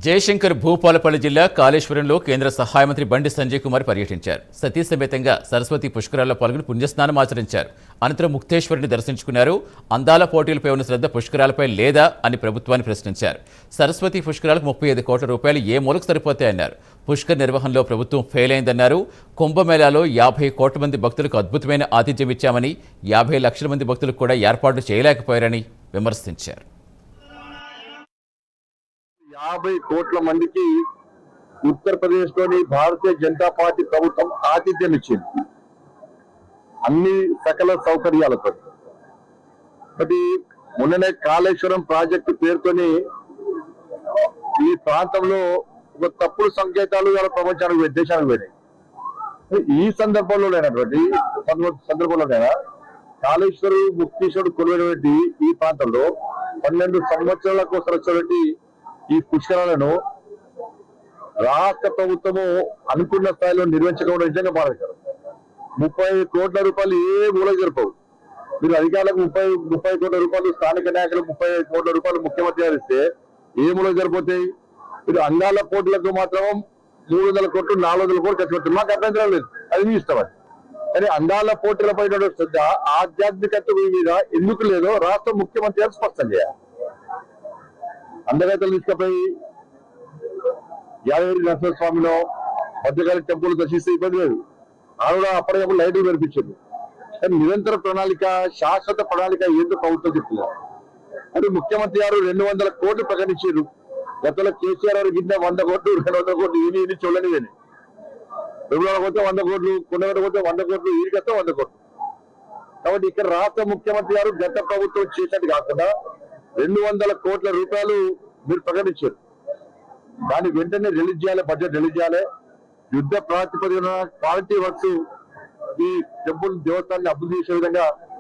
జయశంకర్ భూపాలపల్లి జిల్లా కాళేశ్వరంలో కేంద్ర సహాయ మంత్రి బండి సంజయ్ కుమార్ పర్యటించారు. సతీ సమేతంగా సరస్వతి పుష్కరాల్లో పాల్గొని పుణ్యస్నానం ఆచరించారు. అనంతరం ముక్తేశ్వరుని దర్శించుకున్నారు. అందాల పోటీలపై ఉన్న శ్రద్ధ పుష్కరాలపై లేదా అని ప్రభుత్వాన్ని ప్రశ్నించారు. సరస్వతి పుష్కరాలకు 35 కోట్ల రూపాయలు ఏ మూలకు సరిపోతాయన్నారు. పుష్కర్ నిర్వహణలో ప్రభుత్వం ఫెయిల్ అయిందన్నారు. కుంభమేళాలో 50 కోట్ల మంది భక్తులకు అద్భుతమైన ఆతిథ్యం ఇచ్చామని, 50 లక్షల మంది భక్తులకు కూడా ఏర్పాట్లు చేయలేకపోయారని విమర్శించారు. 50 కోట్ల మందికి ఉత్తరప్రదేశ్ లోని భారతీయ జనతా పార్టీ ప్రభుత్వం ఆతిథ్యం ఇచ్చింది, అన్ని సకల సౌకర్యాలతో. అది మొన్ననే కాళేశ్వరం ప్రాజెక్టు పేరుతోని ఈ ప్రాంతంలో ఒక తప్పుడు సంకేతాలు ఇలా ప్రపంచానికి దేశానికి పోయినాయి. ఈ సందర్భంలోనైనటువంటి కాళేశ్వరు ముక్తేశ్వరుడు కొలువైనటువంటి ఈ ప్రాంతంలో 12 సంవత్సరాల కోసం వచ్చినటువంటి ఈ పుష్కరాలను రాష్ట్ర ప్రభుత్వము అనుకున్న స్థాయిలో నిర్వహించకపోవడం నిజంగా బాధాకరం. 30 కోట్ల రూపాయలు ఏ మూలకు జరపవు. మీరు అధికారులకు 30 కోట్ల రూపాయలు, స్థానిక నాయకులకు 30 కోట్ల రూపాయలు ముఖ్యమంత్రి గారు ఇస్తే ఏ మూలకు సరిపోతాయి? మీరు అంగాల పోటీలకు మాత్రం 300 కోట్లు 400 కోట్లు ఖర్చు పెడుతుంది. మాకు అభ్యంతరం లేదు, అది మీ ఇష్టం. కానీ అంగాల పోటీలపై శ్రద్ధ, ఆధ్యాత్మికత మీద ఎందుకు లేదో రాష్ట్ర ముఖ్యమంత్రి గారు స్పష్టం చేయాలి. అందగైతలు తీసుకుపోయి యాదగిరి నరసింహస్వామిలో భద్రకాళి టెంపుల్ దర్శిస్తే ఇబ్బంది లేదు. ఆవిడ అప్పటికప్పుడు లైట్లు కనిపించింది. కానీ నిరంతర ప్రణాళిక, శాశ్వత ప్రణాళిక ఏంటో ప్రభుత్వం చెప్తున్నారు. అది ముఖ్యమంత్రి గారు 200 కోట్లు ప్రకటించారు. గతంలో కేసీఆర్ గారు కింద 100 కోట్లు 200 కోట్లు ఇది చూడని కానీ రెండు పోతే 100 కోట్లు, కొండ పోతే 100 కోట్లు, ఈడికొస్తే 100 కోట్లు. కాబట్టి ఇక్కడ రాష్ట్ర ముఖ్యమంత్రి గారు గత ప్రభుత్వం చేసినట్టు కాకుండా 200 కోట్ల రూపాయలు మీరు ప్రకటించారు. దాన్ని వెంటనే రిలీజ్ చేయాలి, బడ్జెట్ రిలీజ్ చేయాలి. యుద్ధ ప్రాతిపదికన క్వాలిటీ వర్క్స్ ఈ టెంపుల్ దేవస్థానాన్ని అభివృద్ధి చేసే విధంగా